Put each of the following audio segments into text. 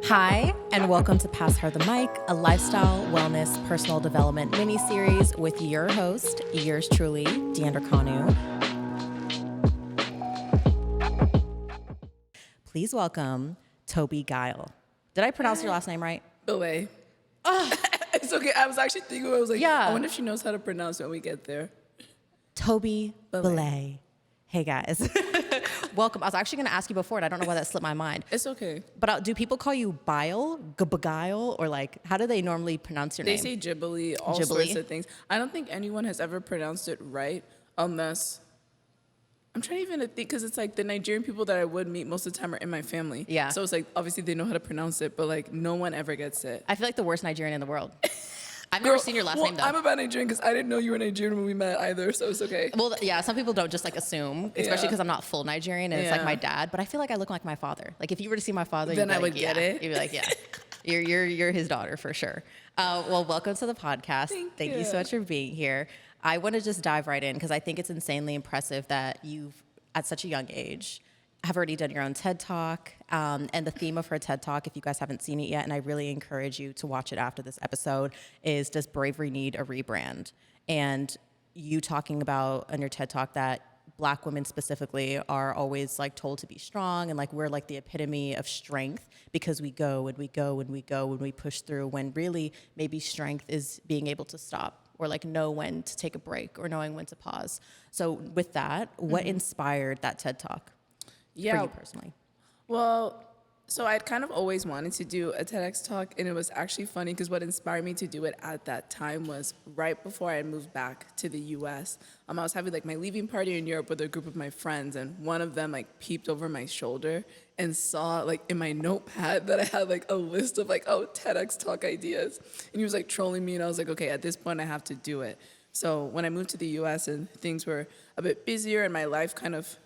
Hi, and welcome to Pass Her the Mic, a lifestyle, wellness, personal development mini-series with your host, yours truly, Deandra Kanu. Please welcome Tobi Gbile. Did I pronounce your last name right? Gbile. It's okay. I was actually thinking, I was like, Yeah. I wonder if she knows how to pronounce it when we get there. Tobi Gbile. Hey, guys. Welcome. I was actually going to ask you before, and I don't know why that slipped my mind. It's okay. But do people call you Bile, Gbile, or like, how do they normally pronounce your name? They say Gbile, all sorts of things. I don't think anyone has ever pronounced it right unless, I'm trying even to think, because it's like the Nigerian people that I would meet most of the time are in my family. Yeah. So it's like, obviously they know how to pronounce it, but like no one ever gets it. I feel like the worst Nigerian in the world. I've never seen your last name, though. I'm about Nigerian because I didn't know you were Nigerian when we met either, so it's okay. Well, yeah, some people don't just like assume, especially because I'm not full Nigerian and it's like my dad. But I feel like I look like my father. Like if you were to see my father, Then you'd be I like, would get it. You'd be like, yeah, you're his daughter for sure. Well, welcome to the podcast. Thank you so much for being here. I want to just dive right in because I think it's insanely impressive that you've, at such a young age, have already done your own TED Talk. And the theme of her TED Talk, if you guys haven't seen it yet, and I really encourage you to watch it after this episode, is Does Bravery Need a Rebrand? And you talking about on your TED Talk that Black women specifically are always like told to be strong and like we're like the epitome of strength because we go and we go and we go and we push through, when really maybe strength is being able to stop or like know when to take a break or knowing when to pause. So with that, what inspired that TED Talk? For you personally? Well, so I'd kind of always wanted to do a TEDx talk, and it was actually funny because what inspired me to do it at that time was right before I had moved back to the U.S. I was having like my leaving party in Europe with a group of my friends, and one of them like peeped over my shoulder and saw like in my notepad that I had like a list of like, TEDx talk ideas, and he was like trolling me, and I was like, okay, at this point I have to do it. So when I moved to the U.S. and things were a bit busier and my life kind of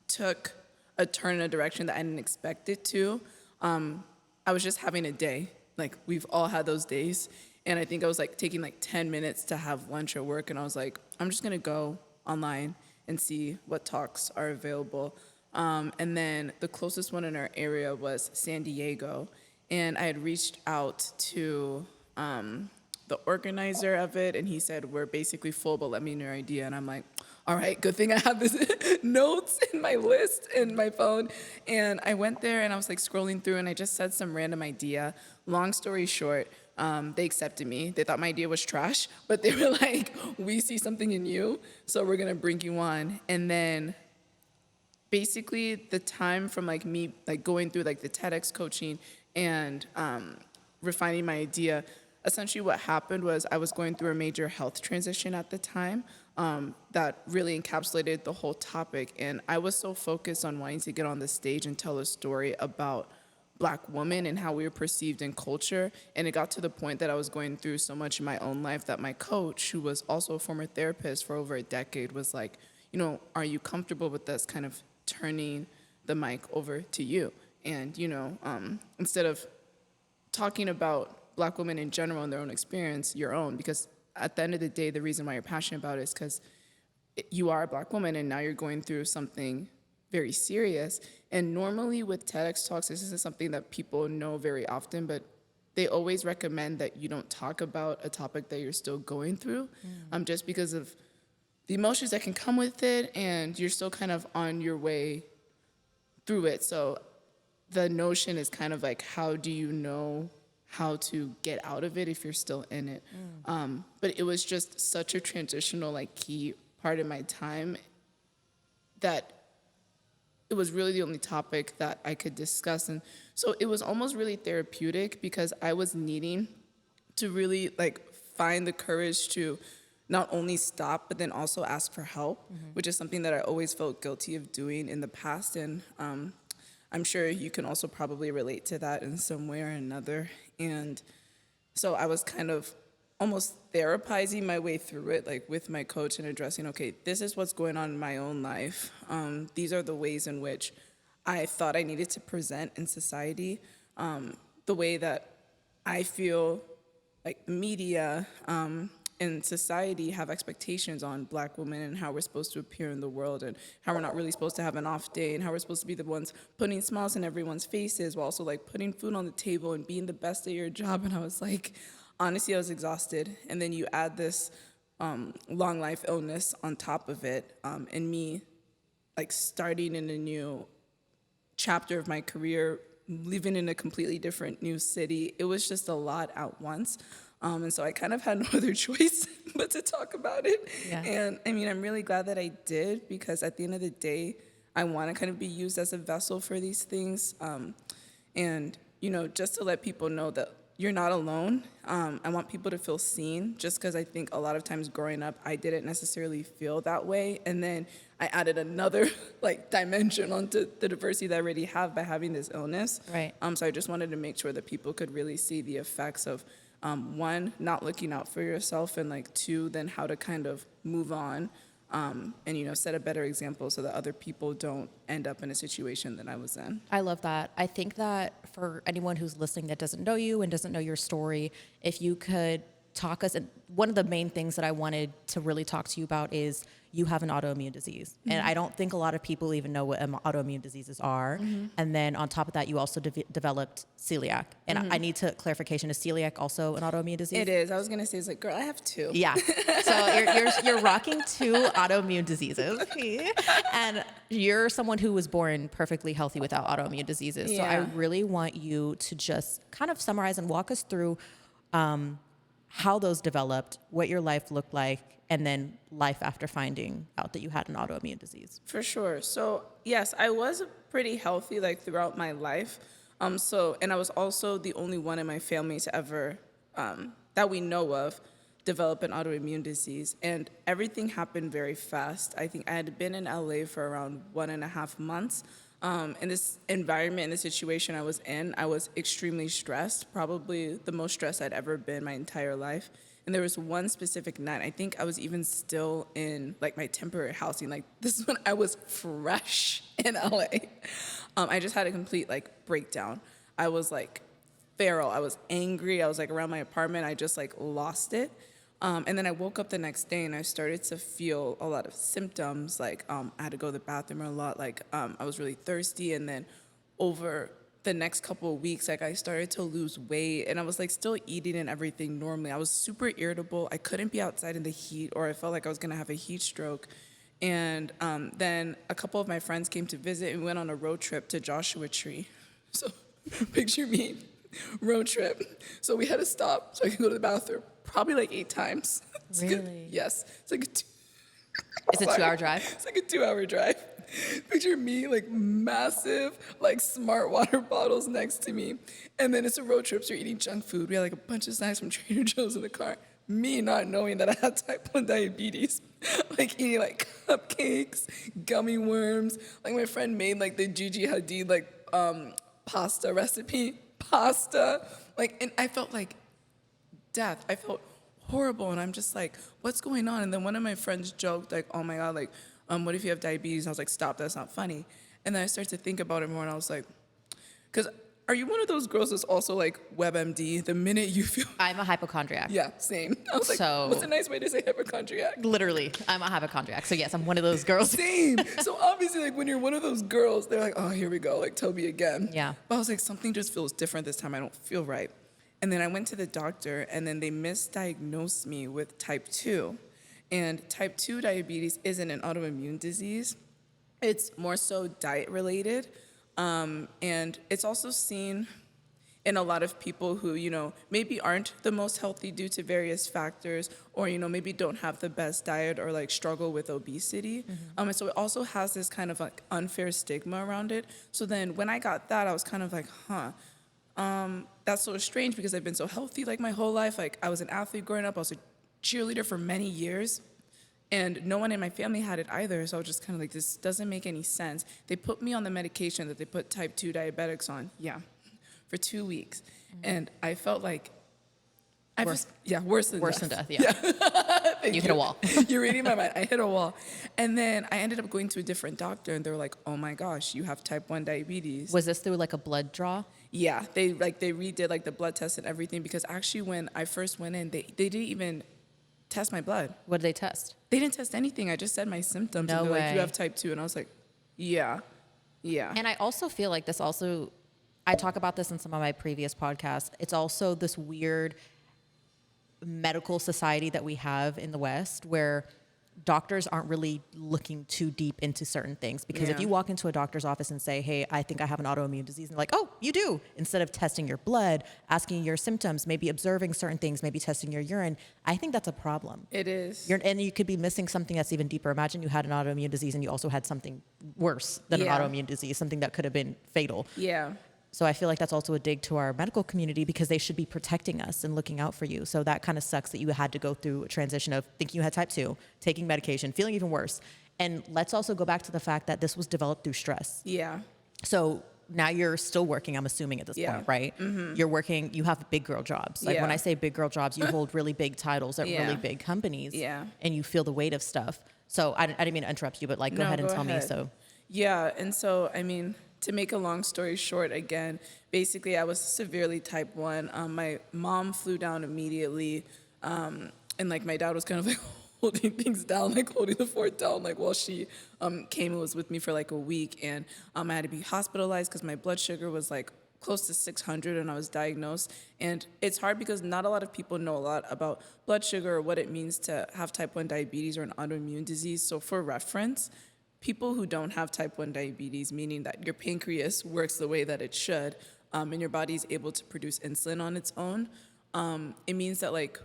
took a turn in a direction that I didn't expect it to, I was just having a day. Like, we've all had those days. And I think I was like taking like 10 minutes to have lunch at work. And I was like, I'm just gonna go online and see what talks are available. And then the closest one in our area was San Diego. And I had reached out to the organizer of it, and he said, we're basically full, but let me know your idea. And I'm like, all right, good thing I have this notes in my list in my phone. And I went there and I was like scrolling through and I just said some random idea. Long story short, they accepted me. They thought my idea was trash, but they were like, we see something in you, so we're gonna bring you on. And then basically the time from like me like going through like the TEDx coaching and refining my idea, essentially what happened was I was going through a major health transition at the time that really encapsulated the whole topic. And I was so focused on wanting to get on the stage and tell a story about Black women and how we were perceived in culture. And it got to the point that I was going through so much in my own life that my coach, who was also a former therapist for over a decade, was like, are you comfortable with us kind of turning the mic over to you? And, instead of talking about Black women in general and their own experience, your own, because at the end of the day, the reason why you're passionate about it is because you are a Black woman and now you're going through something very serious. And normally with TEDx talks, this isn't something that people know very often, but they always recommend that you don't talk about a topic that you're still going through, just because of the emotions that can come with it, and you're still kind of on your way through it. So the notion is kind of like, how do you know how to get out of it if you're still in it? But it was just such a transitional, like, key part of my time that it was really the only topic that I could discuss. And so it was almost really therapeutic because I was needing to really like find the courage to not only stop, but then also ask for help, which is something that I always felt guilty of doing in the past. And I'm sure you can also probably relate to that in some way or another. And so I was kind of almost therapizing my way through it, like with my coach, and addressing, okay, this is what's going on in my own life. These are the ways in which I thought I needed to present in society, the way that I feel like the media in society have expectations on Black women and how we're supposed to appear in the world and how we're not really supposed to have an off day and how we're supposed to be the ones putting smiles in everyone's faces while also like putting food on the table and being the best at your job. And I was like, honestly, I was exhausted. And then you add this long life illness on top of it, and me like starting in a new chapter of my career, living in a completely different new city. It was just a lot at once. And so I kind of had no other choice but to talk about it. Yeah. And I mean, I'm really glad that I did, because at the end of the day, I want to kind of be used as a vessel for these things. And, you know, just to let people know that you're not alone. I want people to feel seen, just because I think a lot of times growing up, I didn't necessarily feel that way. And then I added another like dimension onto the diversity that I already have by having this illness. Right. So I just wanted to make sure that people could really see the effects of one, not looking out for yourself, and like two, then how to kind of move on, and, you know, set a better example so that other people don't end up in a situation that I was in. I love that. I think that for anyone who's listening that doesn't know you and doesn't know your story, if you could talk us, and one of the main things that I wanted to really talk to you about is you have an autoimmune disease. Mm-hmm. And I don't think a lot of people even know what autoimmune diseases are. Mm-hmm. And then on top of that, you also developed celiac. And I need to clarification, is celiac also an autoimmune disease? It is. I was going to say, it's like, girl, I have two. Yeah. So you're rocking two autoimmune diseases. And you're someone who was born perfectly healthy without autoimmune diseases. Yeah. So I really want you to just kind of summarize and walk us through how those developed, what your life looked like, and then life after finding out that you had an autoimmune disease. For sure. So yes, I was pretty healthy like throughout my life. And I was also the only one in my family to ever, that we know of, develop an autoimmune disease. And everything happened very fast. I think I had been in LA for around 1.5 months. In this environment, in the situation I was in, I was extremely stressed, probably the most stressed I'd ever been my entire life. And there was one specific night, I think I was even still in like my temporary housing. Like this is when I was fresh in LA. I just had a complete like breakdown. I was like feral. I was angry. I was like around my apartment. I just like lost it. And then I woke up the next day and I started to feel a lot of symptoms. Like I had to go to the bathroom a lot. Like I was really thirsty. And then over the next couple of weeks, like I started to lose weight, and I was like still eating and everything normally. I was super irritable. I couldn't be outside in the heat, or I felt like I was gonna have a heat stroke. And then a couple of my friends came to visit, and we went on a road trip to Joshua Tree. So picture me, road trip. So we had to stop so I could go to the bathroom probably like 8 times. Really? Yes. It's like It's a 2-hour drive? It's like a 2-hour drive. Picture me, like massive, like smart water bottles next to me. And then it's a road trip, so you're eating junk food. We had like a bunch of snacks from Trader Joe's in the car. Me not knowing that I had type 1 diabetes. Like eating like cupcakes, gummy worms. Like my friend made like the Gigi Hadid like pasta recipe. Pasta. Like, and I felt like death. I felt horrible, and I'm just like, what's going on? And then one of my friends joked like, oh my God, like, what if you have diabetes? And I was like, stop, that's not funny. And then I started to think about it more, and I was like, because are you one of those girls that's also like WebMD? The minute you feel... I'm a hypochondriac. Yeah, same. I was like, what's a nice way to say hypochondriac? Literally, I'm a hypochondriac. So yes, I'm one of those girls. Same. So obviously, like when you're one of those girls, they're like, oh, here we go, like Tobi again. Yeah. But I was like, something just feels different this time. I don't feel right. And then I went to the doctor, and then they misdiagnosed me with type 2. And type 2 diabetes isn't an autoimmune disease. It's more so diet related. And it's also seen in a lot of people who, you know, maybe aren't the most healthy due to various factors, or, you know, maybe don't have the best diet, or like struggle with obesity. Mm-hmm. And so it also has this kind of like unfair stigma around it. So then when I got that, I was kind of like, that's so strange, because I've been so healthy like my whole life. Like I was an athlete growing up. I was a cheerleader for many years, and no one in my family had it either. So I was just kind of like, this doesn't make any sense. They put me on the medication that they put type 2 diabetics on, for 2 weeks. Mm-hmm. And I felt like, worse than death. Yeah. You hit a wall. You're reading my mind. I hit a wall. And then I ended up going to a different doctor, and they were like, oh my gosh, you have type 1 diabetes. Was this through like a blood draw? Yeah, they redid like the blood test and everything, because actually when I first went in, they didn't even test my blood. What did they test? They didn't test anything. I just said my symptoms. No and they're way. like, you have type 2. And I was like, yeah. And I also feel like this also, I talk about this in some of my previous podcasts. It's also this weird medical society that we have in the West where doctors aren't really looking too deep into certain things, because if you walk into a doctor's office and say, hey, I think I have an autoimmune disease, and they're like, oh, you do, instead of testing your blood, asking your symptoms, maybe observing certain things, maybe testing your urine, I think that's a problem. It is. And you could be missing something that's even deeper. Imagine you had an autoimmune disease and you also had something worse than an autoimmune disease, something that could have been fatal. Yeah. So I feel like that's also a dig to our medical community, because they should be protecting us and looking out for you. So that kind of sucks that you had to go through a transition of thinking you had type 2, taking medication, feeling even worse. And let's also go back to the fact that this was developed through stress. Yeah. So now you're still working, I'm assuming at this point, right? Mm-hmm. You're working, you have big girl jobs. Like when I say big girl jobs, you hold really big titles at really big companies, and you feel the weight of stuff. So I didn't mean to interrupt you, but like, go ahead and tell me. So yeah, and so, I mean, to make a long story short, again, basically I was severely type 1. My mom flew down immediately, and like my dad was kind of like holding things down, like holding the fort down, like while she came and was with me for like a week. And I had to be hospitalized because my blood sugar was like close to 600 and I was diagnosed. And it's hard because not a lot of people know a lot about blood sugar or what it means to have type 1 diabetes or an autoimmune disease. So for reference, people who don't have type 1 diabetes, meaning that your pancreas works the way that it should, and your body is able to produce insulin on its own, it means that like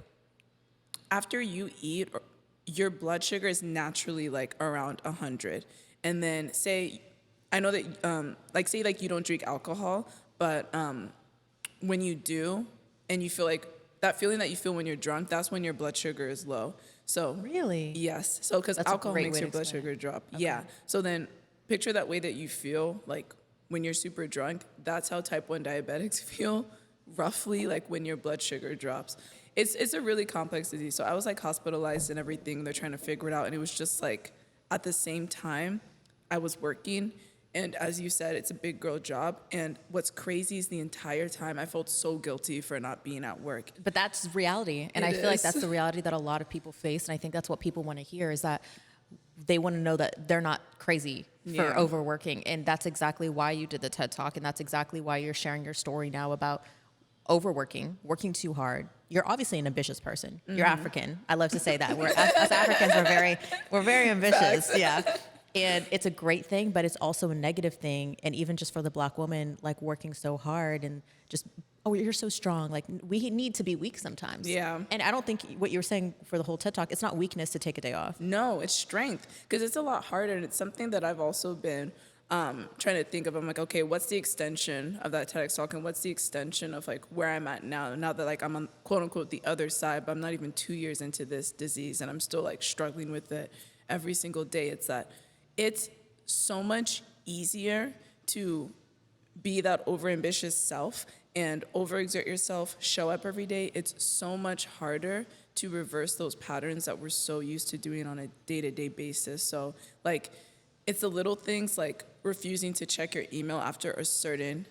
after you eat, your blood sugar is naturally like around 100. And then say, I know that, like say like you don't drink alcohol, but when you do, and you feel like that feeling that you feel when you're drunk, that's when your blood sugar is low. So really? Yes. So because alcohol makes your blood sugar drop. Okay. Yeah. So then picture that way that you feel like when you're super drunk. That's how type 1 diabetics feel, roughly, like when your blood sugar drops. It's a really complex disease. So I was like hospitalized and everything. They're trying to figure it out. And it was just like at the same time I was working. And as you said, it's a big girl job. And what's crazy is the entire time I felt so guilty for not being at work. But that's reality. And I feel like that's the reality that a lot of people face. And I think that's what people want to hear, is that they want to know that they're not crazy for overworking. And that's exactly why you did the TED Talk. And that's exactly why you're sharing your story now about overworking, working too hard. You're obviously an ambitious person. Mm-hmm. You're African. I love to say that. Us Africans we're very ambitious. Facts. Yeah. And it's a great thing, but it's also a negative thing. And even just for the Black woman, like working so hard and just, oh, you're so strong. Like we need to be weak sometimes. Yeah. And I don't think what you were saying for the whole TED Talk, it's not weakness to take a day off. No, it's strength, because it's a lot harder. And it's something that I've also been trying to think of. I'm like, okay, what's the extension of that TEDx talk, and what's the extension of like where I'm at now that like I'm on quote unquote the other side, but I'm not even 2 years into this disease and I'm still like struggling with it every single day. It's that it's so much easier to be that overambitious self and overexert yourself, show up every day. It's so much harder to reverse those patterns that we're so used to doing on a day-to-day basis. So like, it's the little things like refusing to check your email after a certain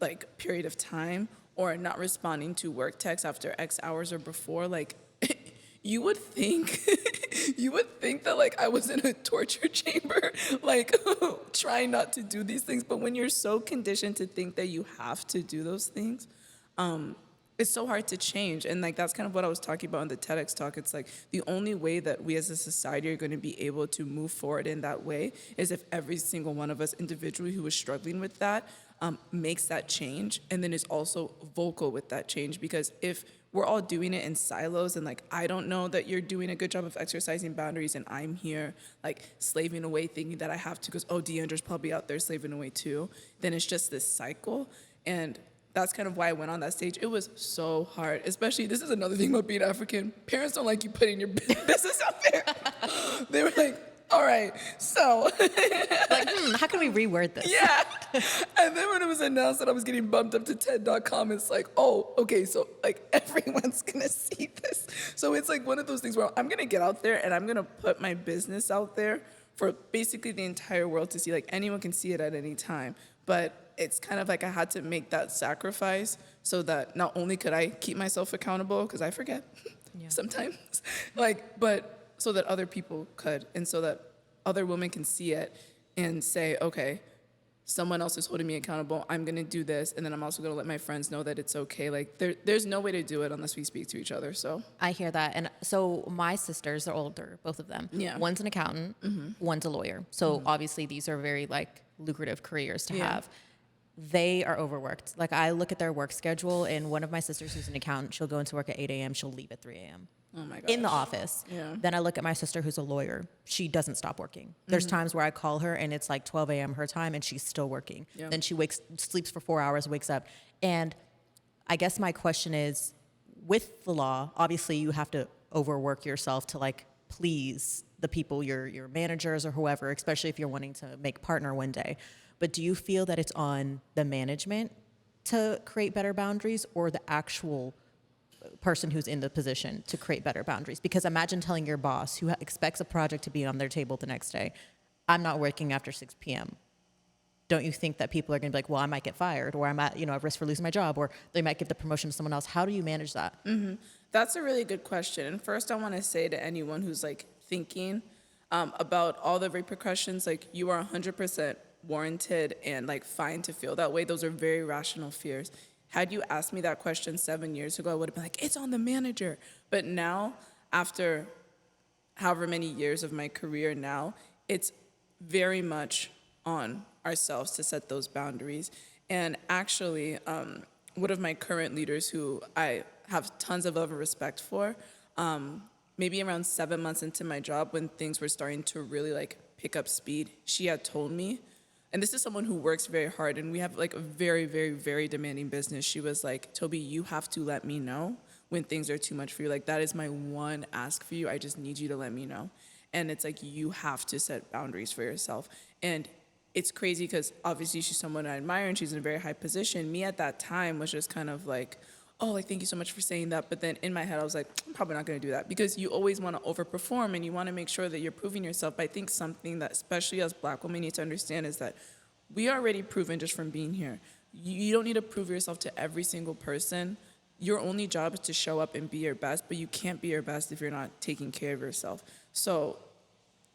like period of time, or not responding to work texts after X hours or before. Like you would think that like I was in a torture chamber, like trying not to do these things. But when you're so conditioned to think that you have to do those things, it's so hard to change. And like that's kind of what I was talking about in the TEDx talk. It's like the only way that we as a society are going to be able to move forward in that way is if every single one of us individually who is struggling with that makes that change, and then is also vocal with that change. Because if we're all doing it in silos, and like I don't know that you're doing a good job of exercising boundaries, and I'm here like slaving away thinking that I have to because Deandra's probably out there slaving away too, then it's just this cycle. And that's kind of why I went on that stage. It was so hard, especially, this is another thing about being African. Parents don't like you putting your business out there. They were like, all right, so. Like, how can we reword this? Yeah. And then when it was announced that I was getting bumped up to TED.com, it's like, oh, okay, so like everyone's gonna see this. So it's like one of those things where I'm gonna get out there and I'm gonna put my business out there for basically the entire world to see. Like anyone can see it at any time. But it's kind of like I had to make that sacrifice so that not only could I keep myself accountable, because I forget. sometimes, like, but so that other people could, and so that other women can see it and say, okay, someone else is holding me accountable. I'm going to do this. And then I'm also going to let my friends know that it's okay. Like there's no way to do it unless we speak to each other. So I hear that. And so my sisters are older, both of them. Yeah. One's an accountant, one's a lawyer. So obviously these are very like lucrative careers to have. They are overworked. Like I look at their work schedule, and one of my sisters who's an accountant, she'll go into work at 8 a.m. She'll leave at 3 a.m. Oh my gosh. In the office. Yeah. Then I look at my sister who's a lawyer. She doesn't stop working. There's times where I call her and it's like 12 a.m. her time and she's still working. Yeah. Then she sleeps for 4 hours, wakes up. And I guess my question is, with the law, obviously you have to overwork yourself to like please the people, your managers or whoever, especially if you're wanting to make partner one day. But do you feel that it's on the management to create better boundaries, or the actual person who's in the position to create better boundaries? Because imagine telling your boss who expects a project to be on their table the next day, I'm not working after 6 p.m. Don't you think that people are going to be like, well, I might get fired, or I'm at risk for losing my job, or they might give the promotion to someone else? How do you manage that? That's a really good question. And first I want to say to anyone who's like thinking about all the repercussions, like you are 100% warranted and like fine to feel that way. Those are very rational fears. Had you asked me that question 7 years ago, I would have been like, it's on the manager. But now, after however many years of my career now, it's very much on ourselves to set those boundaries. And actually, one of my current leaders who I have tons of love and respect for, maybe around 7 months into my job when things were starting to really like pick up speed, she had told me, and this is someone who works very hard, and we have like a very, very, very demanding business. She was like, Tobi, you have to let me know when things are too much for you. Like, that is my one ask for you. I just need you to let me know. And it's like, you have to set boundaries for yourself. And it's crazy because obviously she's someone I admire and she's in a very high position. Me at that time was just kind of like, oh, like, thank you so much for saying that. But then in my head, I was like, I'm probably not going to do that, because you always want to overperform and you want to make sure that you're proving yourself. But I think something that especially as Black women need to understand is that we are already proven just from being here. You don't need to prove yourself to every single person. Your only job is to show up and be your best, but you can't be your best if you're not taking care of yourself. So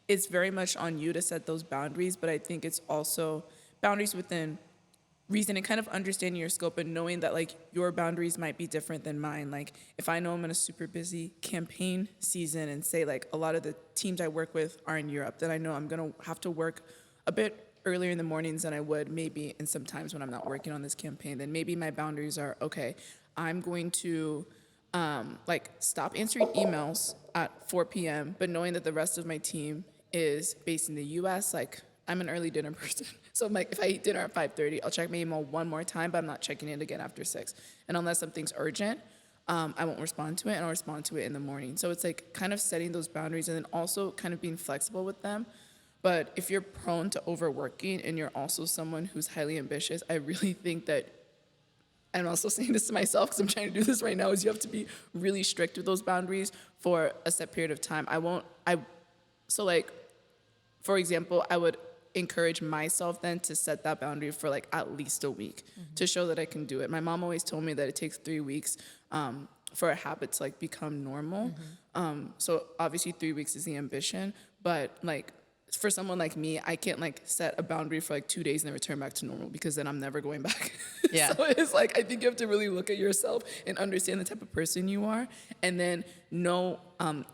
it's very much on you to set those boundaries, but I think it's also boundaries within reason and kind of understanding your scope and knowing that like your boundaries might be different than mine. Like if I know I'm in a super busy campaign season and say like a lot of the teams I work with are in Europe, then I know I'm gonna have to work a bit earlier in the mornings than I would maybe in some times when I'm not working on this campaign. Then maybe my boundaries are, okay, I'm going to like stop answering emails at 4 p.m., but knowing that the rest of my team is based in the US, like I'm an early dinner person. So I'm like, if I eat dinner at 5:30, I'll check my email one more time, but I'm not checking it again after 6. And unless something's urgent, I won't respond to it, and I'll respond to it in the morning. So it's like kind of setting those boundaries and then also kind of being flexible with them. But if you're prone to overworking and you're also someone who's highly ambitious, I really think that, I'm also saying this to myself because I'm trying to do this right now, is you have to be really strict with those boundaries for a set period of time. So like, for example, I would encourage myself then to set that boundary for like at least a week to show that I can do it. My mom always told me that it takes 3 weeks for a habit to like become normal. So obviously 3 weeks is the ambition, but like for someone like me, I can't like set a boundary for like 2 days and then return back to normal, because then I'm never going back. Yeah. So it's like, I think you have to really look at yourself and understand the type of person you are, and then know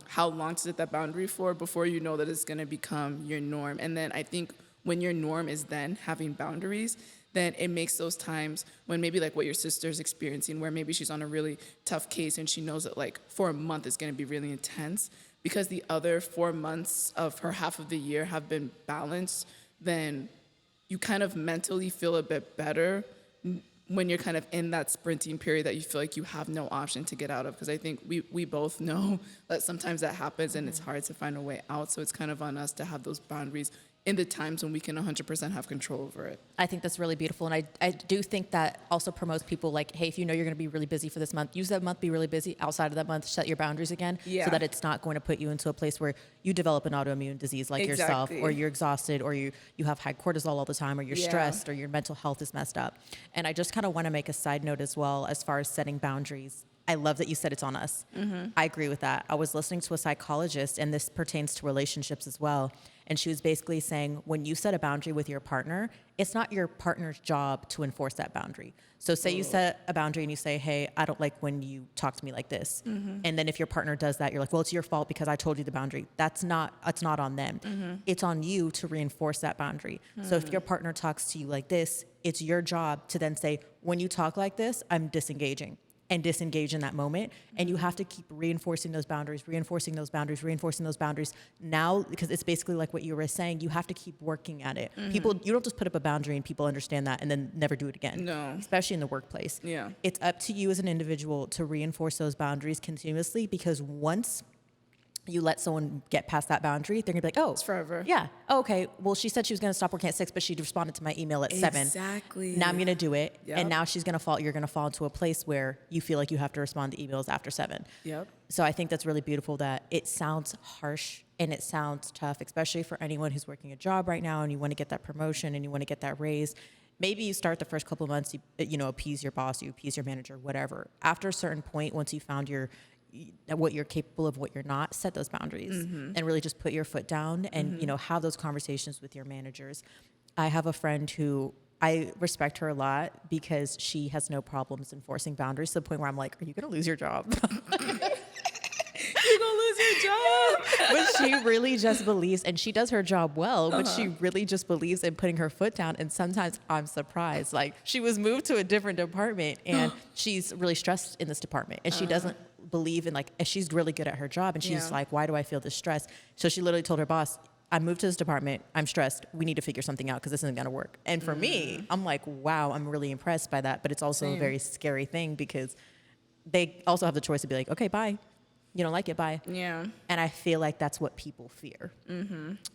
how long to set that boundary for before you know that it's gonna become your norm. And then I think when your norm is then having boundaries, then it makes those times when maybe like what your sister's experiencing, where maybe she's on a really tough case and she knows that like for a month is gonna be really intense, because the other 4 months of her half of the year have been balanced, then you kind of mentally feel a bit better when you're kind of in that sprinting period that you feel like you have no option to get out of. Because I think we both know that sometimes that happens and it's hard to find a way out. So it's kind of on us to have those boundaries in the times when we can 100% have control over it. I think that's really beautiful. And I do think that also promotes people like, hey, if you know you're going to be really busy for this month, use that month, be really busy. Outside of that month, set your boundaries again, so that it's not going to put you into a place where you develop an autoimmune disease like yourself, or you're exhausted, or you have high cortisol all the time, or you're stressed, or your mental health is messed up. And I just kind of want to make a side note as well, as far as setting boundaries I love that you said it's on us. I agree with that. I was listening to a psychologist, and this pertains to relationships as well. And she was basically saying, when you set a boundary with your partner, it's not your partner's job to enforce that boundary. So say you set a boundary and you say, hey, I don't like when you talk to me like this. And then if your partner does that, you're like, well, it's your fault because I told you the boundary. It's not on them. It's on you to reinforce that boundary. So if your partner talks to you like this, it's your job to then say, when you talk like this, I'm disengaging. And disengage in that moment. And you have to keep reinforcing those boundaries. Now, because it's basically like what you were saying, you have to keep working at it. People, you don't just put up a boundary and people understand that and then never do it again. No. Especially in the workplace. Yeah. It's up to you as an individual to reinforce those boundaries continuously, because once you let someone get past that boundary, they're gonna be like, oh, It's forever. yeah. Oh, okay. Well, she said she was gonna stop working at 6, but she responded to my email at 7. Exactly. Now I'm gonna do it. Yep. And now you're gonna fall into a place where you feel like you have to respond to emails after 7. Yep. So I think that's really beautiful that it sounds harsh and it sounds tough, especially for anyone who's working a job right now and you want to get that promotion and you want to get that raise. Maybe you start the first couple of months, you appease your boss, you appease your manager, whatever. After a certain point, once you found what you're capable of, what you're not, set those boundaries and really just put your foot down and, have those conversations with your managers. I have a friend who I respect her a lot because she has no problems enforcing boundaries, to the point where I'm like, are you going to lose your job? You're gonna lose your job. But she really just believes, and she does her job well, but she really just believes in putting her foot down. And sometimes I'm surprised. Like, she was moved to a different department and she's really stressed in this department. And she doesn't believe in, like, she's really good at her job. And she's like, why do I feel this stress? So she literally told her boss, I moved to this department. I'm stressed. We need to figure something out because this isn't going to work. And for me, I'm like, wow, I'm really impressed by that. But it's also a very scary thing because they also have the choice to be like, okay, bye. You don't like it, bye. Yeah. And I feel like that's what people fear.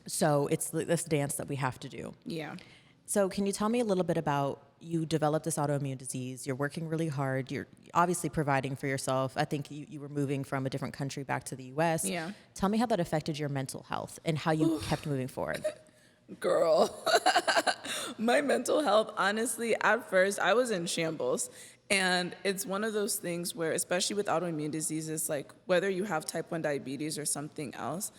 So it's this dance that we have to do. Yeah. So can you tell me a little bit about, you developed this autoimmune disease, you're working really hard, you're obviously providing for yourself. I think you were moving from a different country back to the US. Yeah. Tell me how that affected your mental health and how you kept moving forward. Girl, my mental health, honestly, at first I was in shambles. And it's one of those things where, especially with autoimmune diseases, like whether you have type 1 diabetes or something else,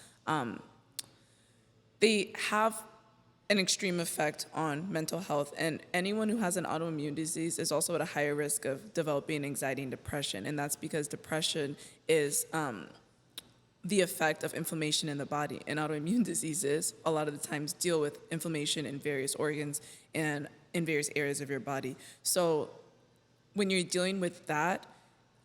they have an extreme effect on mental health. And anyone who has an autoimmune disease is also at a higher risk of developing anxiety and depression. And that's because depression is the effect of inflammation in the body. And autoimmune diseases, a lot of the times, deal with inflammation in various organs and in various areas of your body. So when you're dealing with that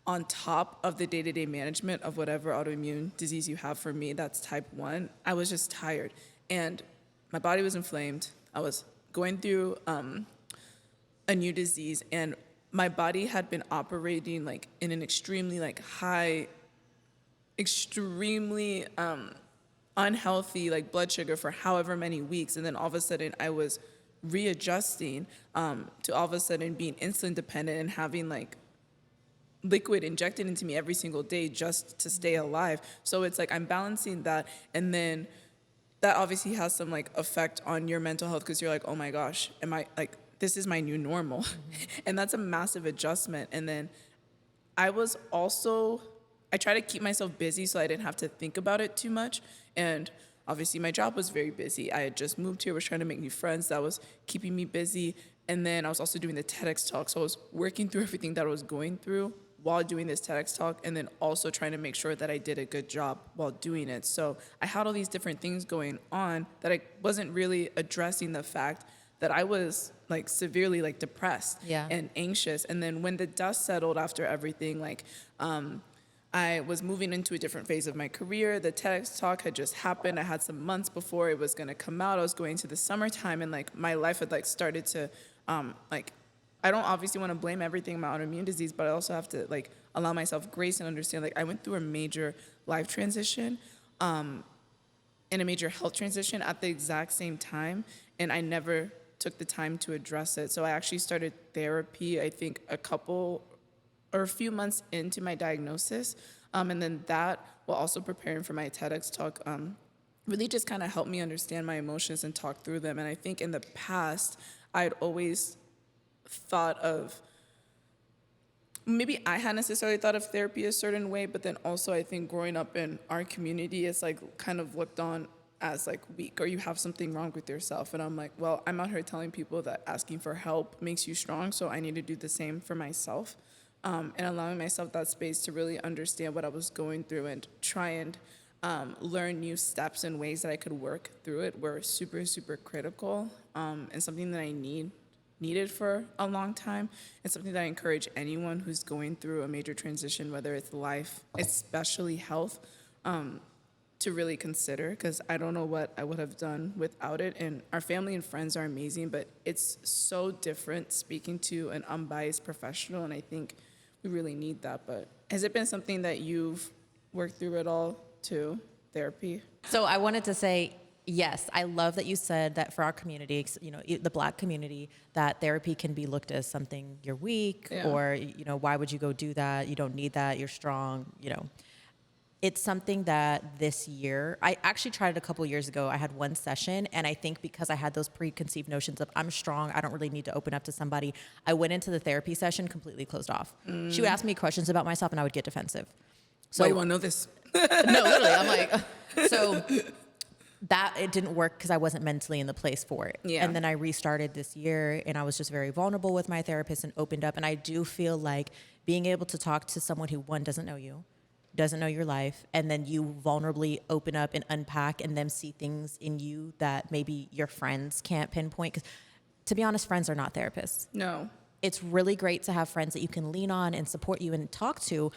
on top of the day-to-day management of whatever autoimmune disease you have, for me, that's type 1, I was just tired. And my body was inflamed. I was going through a new disease, and my body had been operating like in an extremely like high, extremely unhealthy like blood sugar for however many weeks. And then all of a sudden I was readjusting to all of a sudden being insulin dependent and having like liquid injected into me every single day just to stay alive. So it's like I'm balancing that, and then that obviously has some like effect on your mental health because you're like, oh my gosh, am I like, this is my new normal? And that's a massive adjustment. And then I try to keep myself busy so I didn't have to think about it too much. And obviously, my job was very busy. I had just moved here, was trying to make new friends. That was keeping me busy. And then I was also doing the TEDx talk. So I was working through everything that I was going through while doing this TEDx talk, and then also trying to make sure that I did a good job while doing it. So I had all these different things going on that I wasn't really addressing the fact that I was like severely like depressed and anxious. And then when the dust settled after everything, like I was moving into a different phase of my career. The TEDx talk had just happened. I had some months before it was going to come out. I was going to the summertime, and like my life had like started to I don't obviously want to blame everything on my autoimmune disease, but I also have to like allow myself grace and understand like I went through a major life transition and a major health transition at the exact same time, and I never took the time to address it. So I actually started therapy, I think a few months into my diagnosis. And then that, while also preparing for my TEDx talk, really just kind of helped me understand my emotions and talk through them. And I think in the past, I'd always thought of maybe I hadn't necessarily thought of therapy a certain way, but then also I think growing up in our community, it's like kind of looked on as like weak, or you have something wrong with yourself. And I'm like, well, I'm out here telling people that asking for help makes you strong, so I need to do the same for myself, and allowing myself that space to really understand what I was going through and try and learn new steps and ways that I could work through it were super, super critical, and something that I needed for a long time, and something that I encourage anyone who's going through a major transition, whether it's life, especially health, to really consider, because I don't know what I would have done without it. And our family and friends are amazing, but it's so different speaking to an unbiased professional, and I think we really need that. But has it been something that you've worked through at all too, therapy? So I wanted to say, yes, I love that you said that for our community, you know, the Black community, that therapy can be looked as something you're weak, or, you know, why would you go do that? You don't need that. You're strong, you know. It's something that this year, I actually tried it a couple years ago. I had one session, and I think because I had those preconceived notions of I'm strong, I don't really need to open up to somebody, I went into the therapy session completely closed off. She would ask me questions about myself, and I would get defensive. So Why you want to know this? No, literally, I'm like, so that it didn't work because I wasn't mentally in the place for it. Yeah. And then I restarted this year, and I was just very vulnerable with my therapist and opened up. And I do feel like being able to talk to someone who, one, doesn't know you, doesn't know your life, and then you vulnerably open up and unpack and them see things in you that maybe your friends can't pinpoint. Because to be honest, friends are not therapists. No. It's really great to have friends that you can lean on and support you and talk to,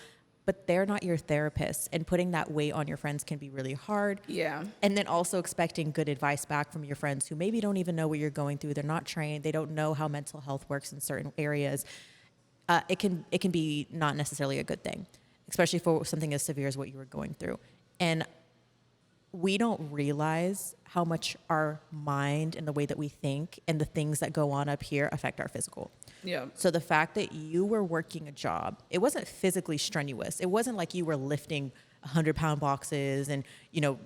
but they're not your therapists. And putting that weight on your friends can be really hard. Yeah. And then also expecting good advice back from your friends who maybe don't even know what you're going through. They're not trained. They don't know how mental health works in certain areas. It can be not necessarily a good thing, especially for something as severe as what you were going through. And we don't realize how much our mind and the way that we think and the things that go on up here affect our physical. Yeah. So the fact that you were working a job, it wasn't physically strenuous. It wasn't like you were lifting 100-pound boxes and, you know,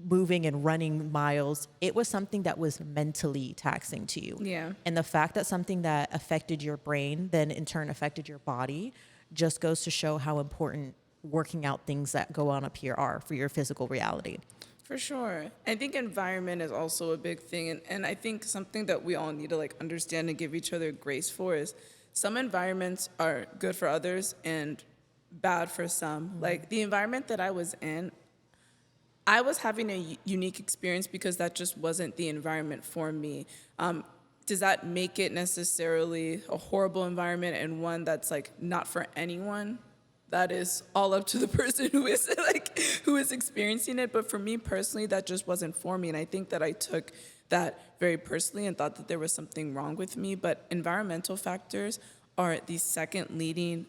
moving and running miles. It was something that was mentally taxing to you. Yeah. And the fact that something that affected your brain then in turn affected your body just goes to show how important working out things that go on up here are for your physical reality. For sure. I think environment is also a big thing. And I think something that we all need to like understand and give each other grace for is some environments are good for others and bad for some. Mm-hmm. Like the environment that I was in, I was having a unique experience because that just wasn't the environment for me. Does that make it necessarily a horrible environment and one that's like not for anyone? That is all up to the person who is experiencing it. But for me personally, that just wasn't for me. And I think that I took that very personally and thought that there was something wrong with me. But environmental factors are the second leading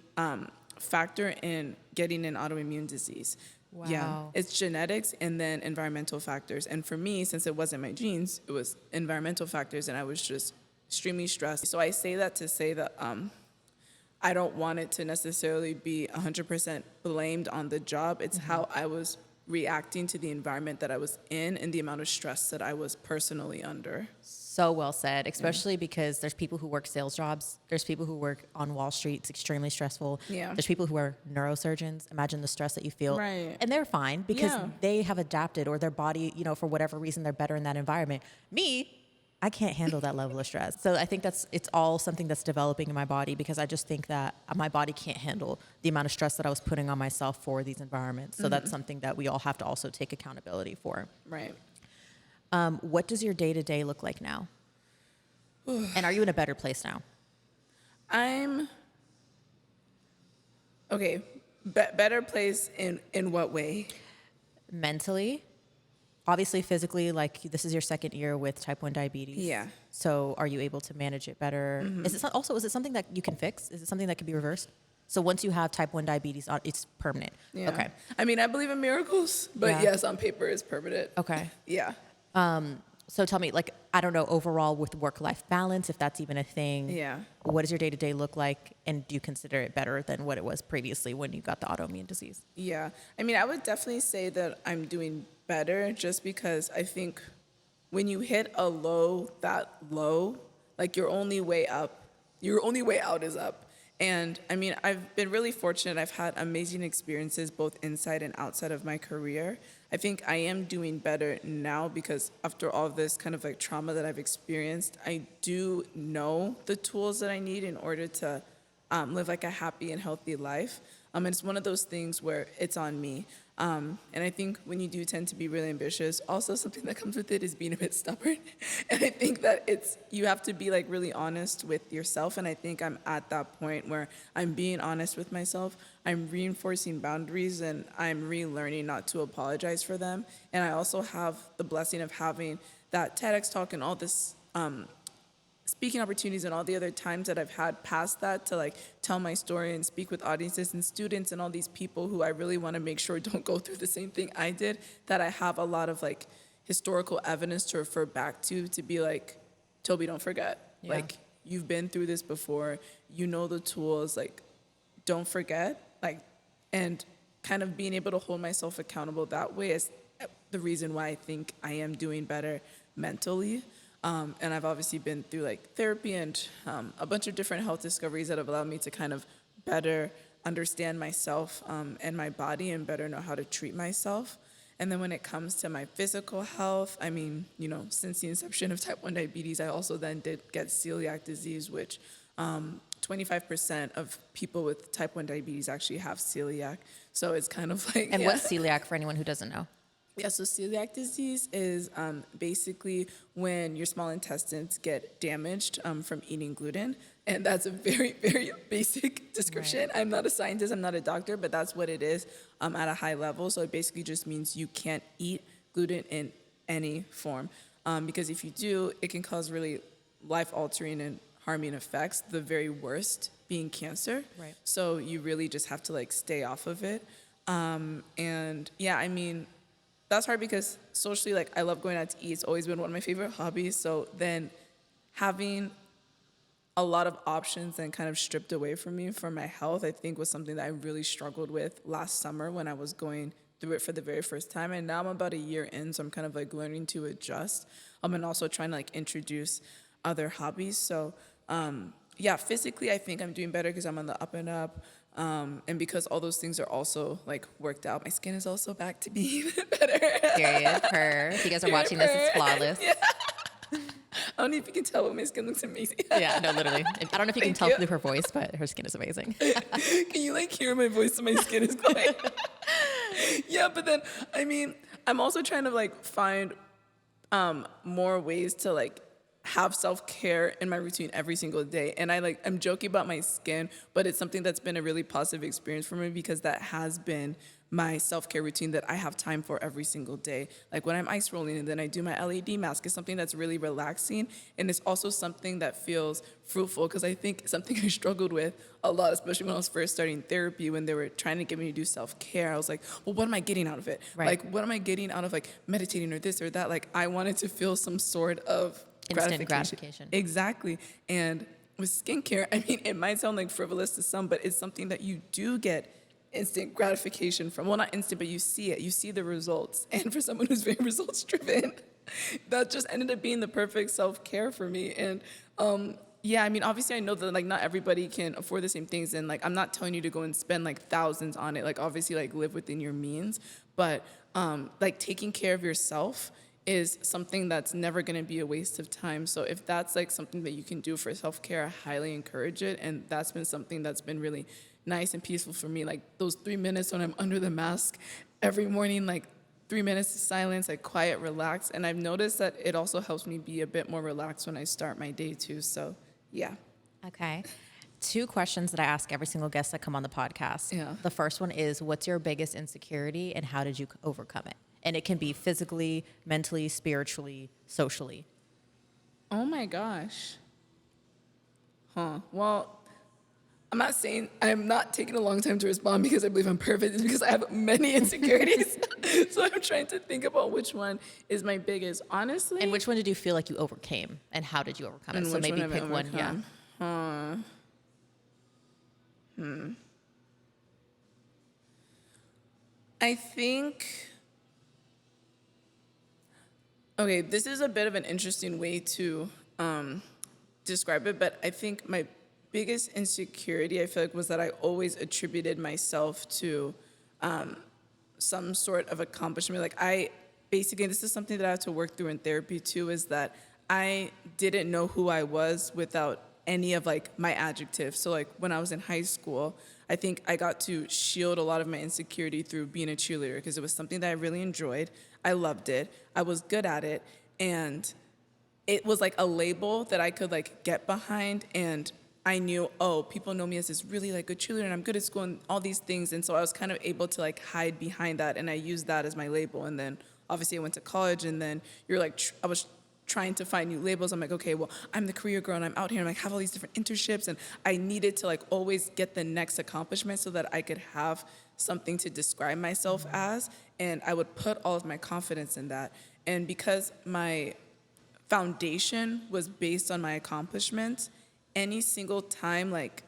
factor in getting an autoimmune disease. Wow. Yeah, it's genetics and then environmental factors. And for me, since it wasn't my genes, it was environmental factors, and I was just extremely stressed. So I say that to say that I don't want it to necessarily be 100% blamed on the job. It's how I was reacting to the environment that I was in and the amount of stress that I was personally under. So well said, especially because there's people who work sales jobs. There's people who work on Wall Street. It's extremely stressful. Yeah. There's people who are neurosurgeons. Imagine the stress that you feel. Right. And they're fine because they have adapted, or their body, you know, for whatever reason, they're better in that environment. Me, I can't handle that level of stress. So I think it's all something that's developing in my body, because I just think that my body can't handle the amount of stress that I was putting on myself for these environments. So that's something that we all have to also take accountability for. Right. What does your day-to-day look like now? And are you in a better place now? I'm okay. Better place in what way? Mentally, obviously physically, like this is your second year with type 1 diabetes. Yeah. So are you able to manage it better? Mm-hmm. Is it something that you can fix? Is it something that can be reversed? So once you have type 1 diabetes, it's permanent. Yeah. Okay. I mean, I believe in miracles, but yes, on paper it's permanent. Okay. Yeah. So tell me, like, I don't know, overall with work-life balance, if that's even a thing. Yeah. What does your day-to-day look like? And do you consider it better than what it was previously when you got the autoimmune disease? Yeah. I mean, I would definitely say that I'm doing better, just because I think when you hit a low that low, like your only way out is up. And I mean, I've been really fortunate. I've had amazing experiences both inside and outside of my career. I think I am doing better now because after all this kind of like trauma that I've experienced, I do know the tools that I need in order to live like a happy and healthy life. And it's one of those things where it's on me. And I think when you do tend to be really ambitious, also something that comes with it is being a bit stubborn. And I think that you have to be like really honest with yourself. And I think I'm at that point where I'm being honest with myself. I'm reinforcing boundaries and I'm relearning not to apologize for them. And I also have the blessing of having that TEDx talk and all this speaking opportunities and all the other times that I've had past that to like tell my story and speak with audiences and students and all these people who I really want to make sure don't go through the same thing I did, that I have a lot of like historical evidence to refer back to be like, Tobi, don't forget. Yeah. Like, you've been through this before, you know the tools, like, don't forget. Like, and kind of being able to hold myself accountable that way is the reason why I think I am doing better mentally. And I've obviously been through like therapy and a bunch of different health discoveries that have allowed me to kind of better understand myself and my body and better know how to treat myself. And then when it comes to my physical health, I mean, you know, since the inception of type 1 diabetes, I also then did get celiac disease, which 25% of people with type 1 diabetes actually have celiac. So it's kind of like... And what's celiac for anyone who doesn't know? Yeah, so celiac disease is basically when your small intestines get damaged from eating gluten. And that's a very, very basic description. Right. I'm not a scientist, I'm not a doctor, but that's what it is at a high level. So it basically just means you can't eat gluten in any form. Because if you do, it can cause really life-altering and harming effects, the very worst being cancer. Right. So you really just have to like stay off of it. And yeah, I mean, that's hard because socially, like, I love going out to eat. It's always been one of my favorite hobbies. So then having a lot of options and kind of stripped away from me for my health, I think was something that I really struggled with last summer when I was going through it for the very first time. And now I'm about a year in, so I'm kind of like learning to adjust. And also trying to like introduce other hobbies. So yeah, physically, I think I'm doing better because I'm on the up and up. And because all those things are also like worked out, my skin is also back to being better. Period. Purr. If you guys are watching this, it's flawless. Yeah. I don't know if you can tell, but my skin looks amazing. Yeah, no, literally. I don't know if you can tell through her voice, but her skin is amazing. Can you like hear my voice and my skin is glowing? Yeah, but then, I mean, I'm also trying to like find more ways to like have self-care in my routine every single day. And I'm joking about my skin, but it's something that's been a really positive experience for me because that has been my self-care routine that I have time for every single day. Like when I'm ice rolling and then I do my LED mask, it's something that's really relaxing. And it's also something that feels fruitful because I think something I struggled with a lot, especially when I was first starting therapy, when they were trying to get me to do self-care. I was like, well, what am I getting out of it? Right. Like, what am I getting out of like meditating or this or that? Like I wanted to feel some sort of instant gratification. Exactly. And with skincare, I mean, it might sound like frivolous to some, but it's something that you do get instant gratification from. Well, not instant, but you see it. You see the results. And for someone who's very results driven, that just ended up being the perfect self-care for me. And yeah, I mean, obviously I know that like not everybody can afford the same things. And like, I'm not telling you to go and spend like thousands on it. Like obviously like live within your means, but like taking care of yourself is something that's never going to be a waste of time. So if that's like something that you can do for self-care, I highly encourage it. And that's been something that's been really nice and peaceful for me. Like those 3 minutes when I'm under the mask every morning, like 3 minutes of silence, like quiet, relax. And I've noticed that it also helps me be a bit more relaxed when I start my day too. So yeah. Okay. 2 questions that I ask every single guest that come on the podcast. Yeah. The first one is, what's your biggest insecurity and how did you overcome it? And it can be physically, mentally, spiritually, socially. Oh my gosh. Well, I'm not taking a long time to respond because I believe I'm perfect. It's because I have many insecurities. So I'm trying to think about which one is my biggest, honestly. And which one did you feel like you overcame and how did you overcome it? So maybe pick one. Yeah. I think, okay, this is a bit of an interesting way to describe it, but I think my biggest insecurity, I feel like, was that I always attributed myself to some sort of accomplishment. Like basically, this is something that I have to work through in therapy too, is that I didn't know who I was without any of like my adjectives. So like when I was in high school, I think I got to shield a lot of my insecurity through being a cheerleader because it was something that I really enjoyed. I loved it. I was good at it. And it was like a label that I could like get behind, and I knew, oh, people know me as this really like good cheerleader and I'm good at school and all these things. And so I was kind of able to like hide behind that, and I used that as my label. And then obviously I went to college, and then you're like, I was trying to find new labels. I'm like, okay, well, I'm the career girl and I'm out here and I have all these different internships, and I needed to like always get the next accomplishment so that I could have something to describe myself as. And I would put all of my confidence in that. And because my foundation was based on my accomplishments, any single time, like,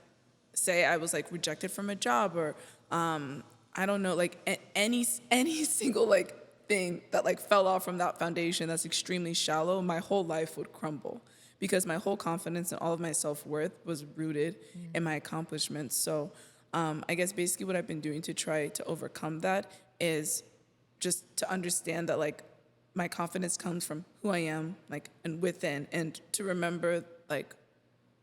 say I was like rejected from a job, or I don't know, like any single like thing that like fell off from that foundation that's extremely shallow, my whole life would crumble, because my whole confidence and all of my self-worth was rooted in my accomplishments. So I guess basically what I've been doing to try to overcome that is just to understand that like my confidence comes from who I am, like, and within, and to remember like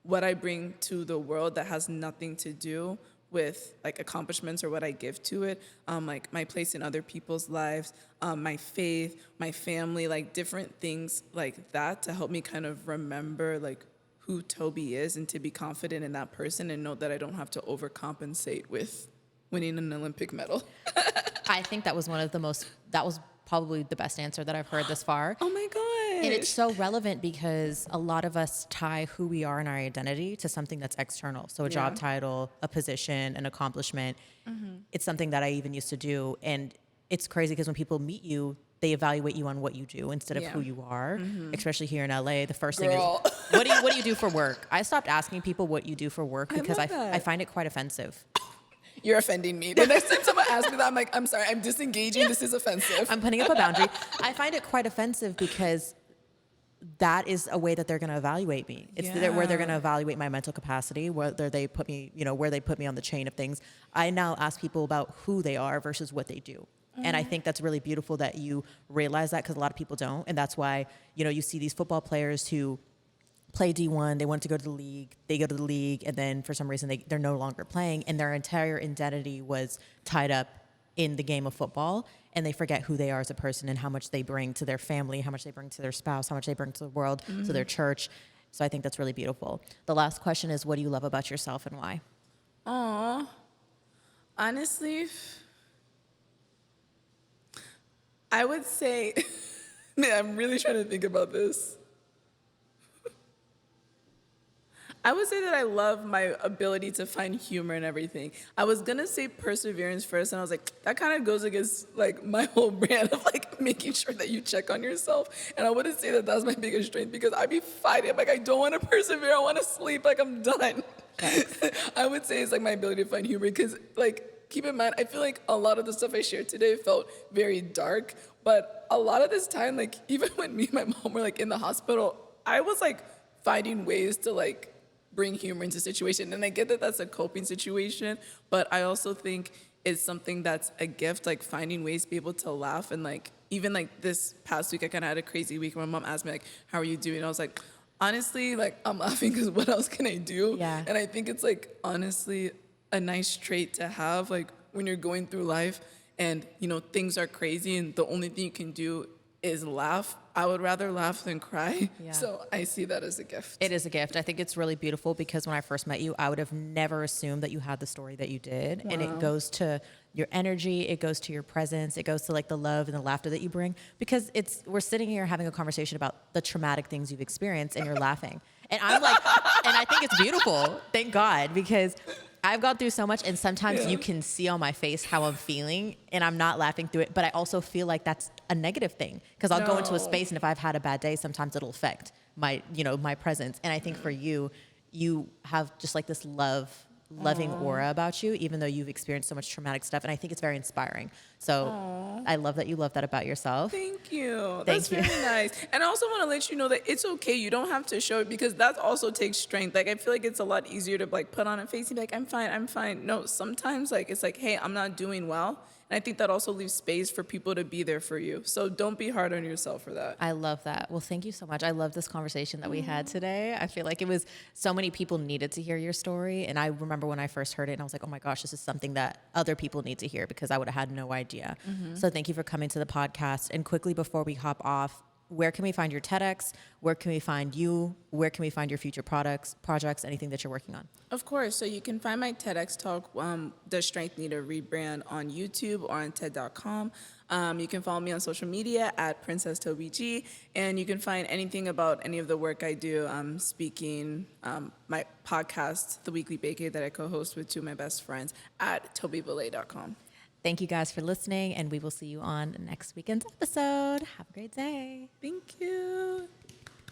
what I bring to the world that has nothing to do with like accomplishments or what I give to it, like my place in other people's lives, my faith, my family, like different things like that, to help me kind of remember like who Tobi is, and to be confident in that person and know that I don't have to overcompensate with winning an Olympic medal. I think that was that was probably the best answer that I've heard this far. Oh my gosh. And it's so relevant because a lot of us tie who we are and our identity to something that's external. So a job title, a position, an accomplishment. It's something that I even used to do. And it's crazy because when people meet you, they evaluate you on what you do instead of who you are. Especially here in LA, the first thing is, what do you do for work? I stopped asking people what you do for work because I find it quite offensive. You're offending me. The next time someone asks me that, I'm like, I'm sorry, I'm disengaging. This is offensive. I'm putting up a boundary. I find it quite offensive because that is a way that they're going to evaluate me. It's where they're going to evaluate my mental capacity, whether they put me, where they put me on the chain of things. I now ask people about who they are versus what they do. And I think that's really beautiful that you realize that, because a lot of people don't. And that's why, you see these football players who play D1, they want to go to the league, they go to the league, and then for some reason they're no longer playing, and their entire identity was tied up in the game of football, and they forget who they are as a person and how much they bring to their family, how much they bring to their spouse, how much they bring to the world, to their church. So I think that's really beautiful. The last question is, what do you love about yourself and why? Aw, honestly, I would say, man, I'm really trying to think about this. I would say that I love my ability to find humor in everything. I was gonna say perseverance first, and I was like, that kind of goes against like my whole brand of like making sure that you check on yourself. And I wouldn't say that that's my biggest strength, because I'd be fighting. I'm like, I don't want to persevere. I want to sleep. Like, I'm done. I would say it's like my ability to find humor, because like, keep in mind, I feel like a lot of the stuff I shared today felt very dark, but a lot of this time, like even when me and my mom were like in the hospital, I was like finding ways to like bring humor into situation. And I get that that's a coping situation, but I also think it's something that's a gift, like finding ways to be able to laugh. And like, even like this past week, I kind of had a crazy week. My mom asked me like, how are you doing? And I was like, honestly, like I'm laughing because what else can I do? Yeah. And I think it's like, honestly, a nice trait to have, like when you're going through life and, things are crazy and the only thing you can do is laugh. I would rather laugh than cry. Yeah. So I see that as a gift. It is a gift. I think it's really beautiful, because when I first met you, I would have never assumed that you had the story that you did. Wow. And it goes to your energy, it goes to your presence, it goes to like the love and the laughter that you bring, because we're sitting here having a conversation about the traumatic things you've experienced, and you're laughing. And I'm like, and I think it's beautiful. Thank God, because I've gone through so much, and sometimes you can see on my face how I'm feeling, and I'm not laughing through it, but I also feel like that's a negative thing, because I'll go into a space, and if I've had a bad day, sometimes it'll affect my presence. And I think for you have just like this love loving aura about you, even though you've experienced so much traumatic stuff. And I think it's very inspiring. So I love that you love that about yourself. Thank you. Thank That's you. very nice. And I also want to let you know that it's okay. You don't have to show it because that also takes strength. Like, I feel like it's a lot easier to like put on a face and be like, I'm fine, I'm fine. No, sometimes like it's like, hey, I'm not doing well. And I think that also leaves space for people to be there for you. So don't be hard on yourself for that. I love that. Well, thank you so much. I love this conversation that we had today. I feel like it was so many people needed to hear your story. And I remember when I first heard it and I was like, oh my gosh, this is something that other people need to hear because I would have had no idea. So thank you for coming to the podcast. And quickly before we hop off, where can we find your TEDx? Where can we find you? Where can we find your future projects, anything that you're working on? Of course. So you can find my TEDx talk, The Strength Needed Rebrand, on YouTube or on TED.com. You can follow me on social media at Princess Tobi G, and you can find anything about any of the work I do, speaking, my podcast, The Weekly Baker, that I co-host with two of my best friends, at TobiGbile.com. Thank you guys for listening, and we will see you on next weekend's episode. Have a great day. Thank you.